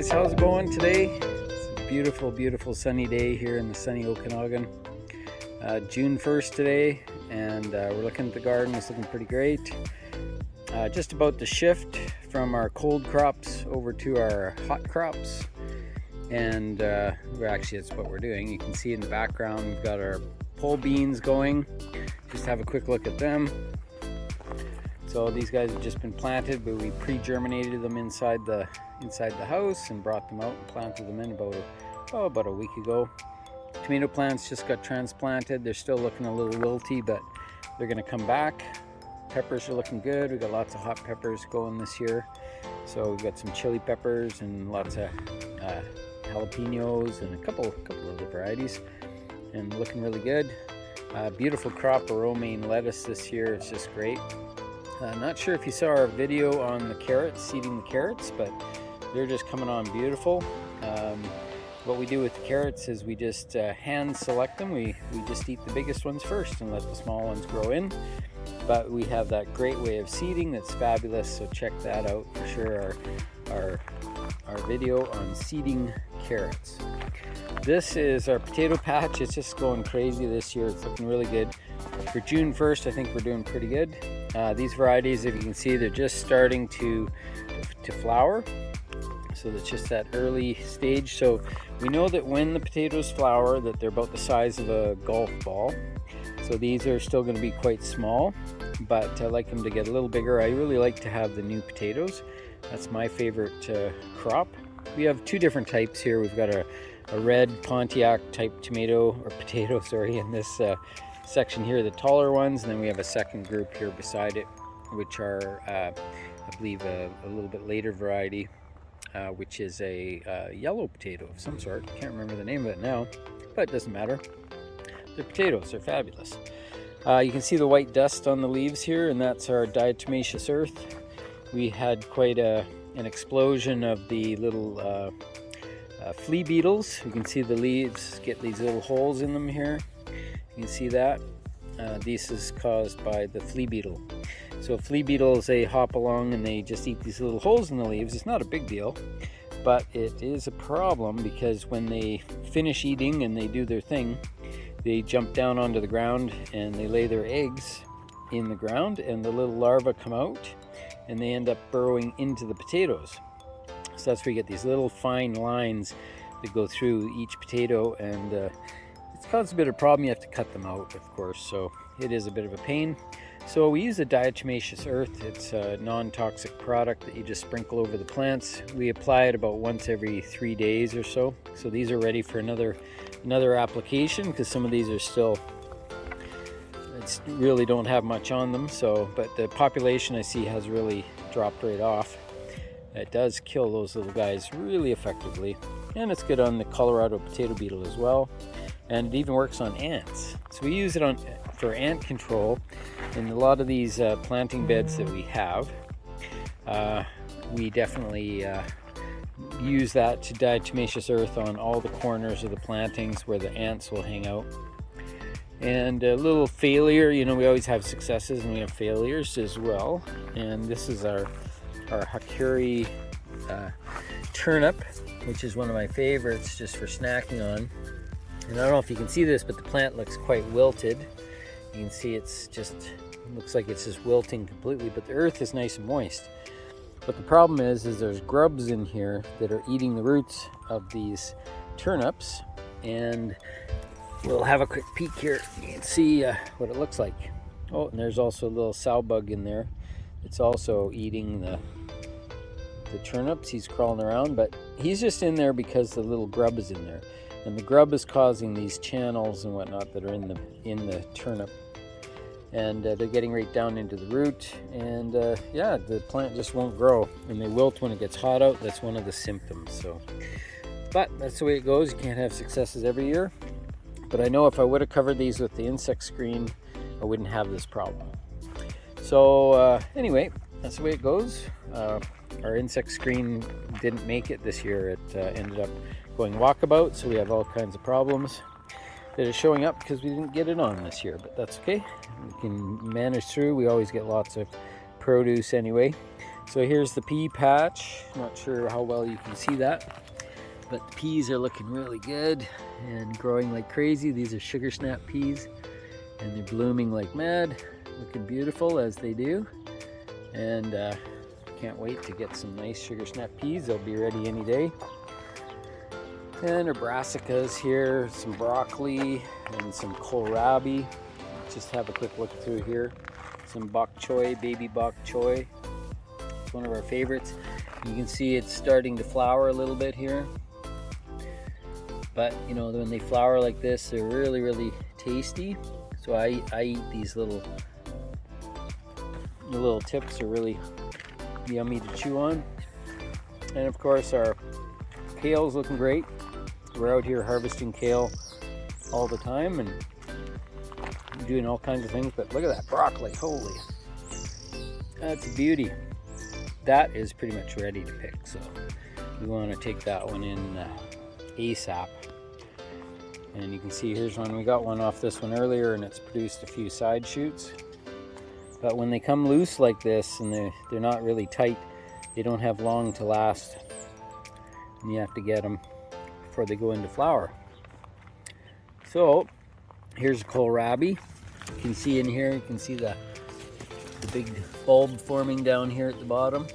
guys, how's it going today? It's a beautiful, beautiful sunny day here in the sunny Okanagan. June 1st today, and we're looking at the garden. It's looking pretty great. Just about to shift from our cold crops over to our hot crops, and actually that's what we're doing. You can see in the background we've got our pole beans going. Just have a quick look at them. So these guys have just been planted, but we pre-germinated them inside the house and brought them out and planted them in about a week ago. Tomato plants just got transplanted. They're still looking a little wilty, but they're going to come back. Peppers are looking good. We've got lots of hot peppers going this year. So we've got some chili peppers and lots of jalapenos and a couple other varieties, and looking really good. Beautiful crop of romaine lettuce this year. It's just great. Not sure if you saw our video on the carrots, seeding the carrots, but they're just coming on beautiful. What we do with the carrots is we just hand select them. We just eat the biggest ones first and let the small ones grow in. But we have that great way of seeding that's fabulous, so check that out for sure, our video on seeding carrots. This is our potato patch. It's just going crazy this year. It's looking really good. For June 1st, I think we're doing pretty good. These varieties, if you can see, they're just starting to flower. So it's just that early stage. So we know that when the potatoes flower, that they're about the size of a golf ball. So these are still going to be quite small, but I like them to get a little bigger. I really like to have the new potatoes. That's my favorite crop. We have two different types here. We've got a red Pontiac type tomato, or potato, sorry, in this section here, the taller ones, and then we have a second group here beside it, which are I believe a little bit later variety, which is a yellow potato of some sort. Can't remember the name of it now, but it doesn't matter. They're potatoes. They're fabulous. You can see the white dust on the leaves here, and that's our diatomaceous earth. We had quite an explosion of the little flea beetles. You can see the leaves get these little holes in them here. You can see that. This is caused by the flea beetle. So flea beetles, they hop along and they just eat these little holes in the leaves. It's not a big deal, but it is a problem because when they finish eating and they do their thing, they jump down onto the ground and they lay their eggs in the ground, and the little larvae come out and they end up burrowing into the potatoes. So that's where you get these little fine lines that go through each potato, and it's caused a bit of a problem. You have to cut them out, of course, so it is a bit of a pain. So we use a diatomaceous earth. It's a non-toxic product that you just sprinkle over the plants. We apply it about once every 3 days or so. So these are ready for another application, because some of these are still, really don't have much on them. So, but the population I see has really dropped right off. It does kill those little guys really effectively, and it's good on the Colorado potato beetle as well, and it even works on ants. So we use it for ant control in a lot of these planting beds that we have. We definitely use that to diatomaceous earth on all the corners of the plantings where the ants will hang out. And a little failure, we always have successes and we have failures as well. And this is our Hakuri Turnip, which is one of my favorites just for snacking on. And I don't know if you can see this, but the plant looks quite wilted. You can see looks like it's just wilting completely, but the earth is nice and moist. But the problem is there's grubs in here that are eating the roots of these turnips, and we'll have a quick peek here. You can see what it looks like. Oh, and there's also a little sow bug in there. It's also eating the turnips. He's crawling around, but he's just in there because the little grub is in there, and the grub is causing these channels and whatnot that are in the turnip, and they're getting right down into the root, and the plant just won't grow, and they wilt when it gets hot out. That's one of the symptoms. So, but that's the way it goes. You can't have successes every year, but I know if I would have covered these with the insect screen, I wouldn't have this problem. So anyway, that's the way it goes. Our insect screen didn't make it this year. It ended up going walkabout, so we have all kinds of problems that are showing up because we didn't get it on this year, but that's okay. We can manage through. We always get lots of produce anyway. So here's the pea patch. Not sure how well you can see that, but the peas are looking really good and growing like crazy. These are sugar snap peas, and they're blooming like mad, looking beautiful as they do. And can't wait to get some nice sugar snap peas. They'll be ready any day. And our brassicas here, some broccoli and some kohlrabi. Just have a quick look through here. Some bok choy, baby bok choy. It's one of our favorites. You can see it's starting to flower a little bit here. But you know, when they flower like this, they're really, really tasty. So I eat these the little tips are really yummy to chew on. And of course our kale's looking great. We're out here harvesting kale all the time and doing all kinds of things, but look at that broccoli, holy, that's a beauty. That is pretty much ready to pick, so we want to take that one in ASAP. And you can see here's one. We got one off this one earlier and it's produced a few side shoots. But when they come loose like this and they're not really tight, they don't have long to last. And you have to get them before they go into flower. So here's kohlrabi. You can see in here, you can see the big bulb forming down here at the bottom.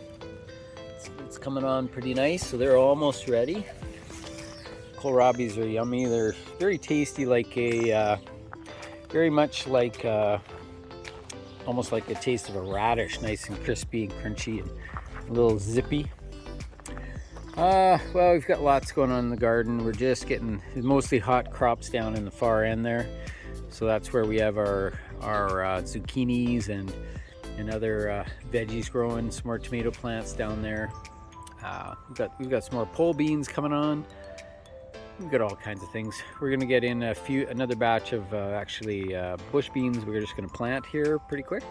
It's coming on pretty nice, so they're almost ready. Kohlrabis are yummy. They're very tasty, like a very much like almost like the taste of a radish, nice and crispy and crunchy and a little zippy. Well, we've got lots going on in the garden. We're just getting mostly hot crops down in the far end there. So that's where we have our zucchinis and other veggies growing, some more tomato plants down there. We've got some more pole beans coming on. We've got all kinds of things. We're gonna get in another batch of bush beans. We're just gonna plant here pretty quick.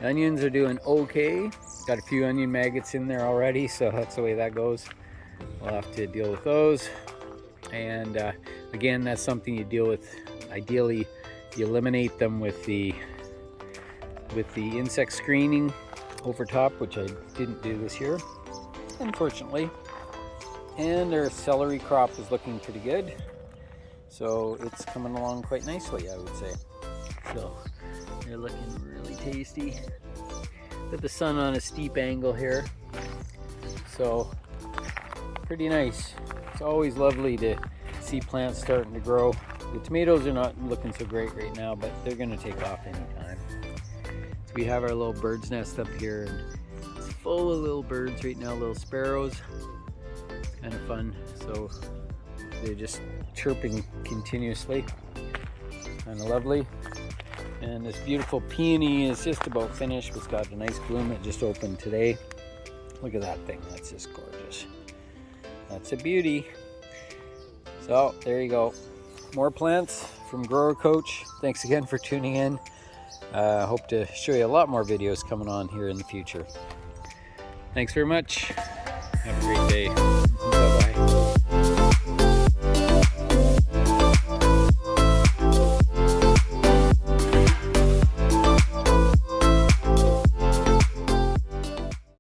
Onions are doing okay. Got a few onion maggots in there already, so that's the way that goes. We'll have to deal with those. And again, that's something you deal with. Ideally, you eliminate them with the insect screening over top, which I didn't do this year, unfortunately. And our celery crop is looking pretty good. So it's coming along quite nicely, I would say. So they're looking really tasty. Got the sun on a steep angle here. So pretty nice. It's always lovely to see plants starting to grow. The tomatoes are not looking so great right now, but they're gonna take off anytime. So we have our little bird's nest up here, and it's full of little birds right now, little sparrows. Kind of fun. So they're just chirping continuously. Kind of lovely. And this beautiful peony is just about finished. It's got a nice bloom. It just opened today. Look at that thing. That's just gorgeous. That's a beauty. So there you go. More plants from Grower Coach. Thanks again for tuning in. Hope to show you a lot more videos coming on here in the future. Thanks very much. Have a great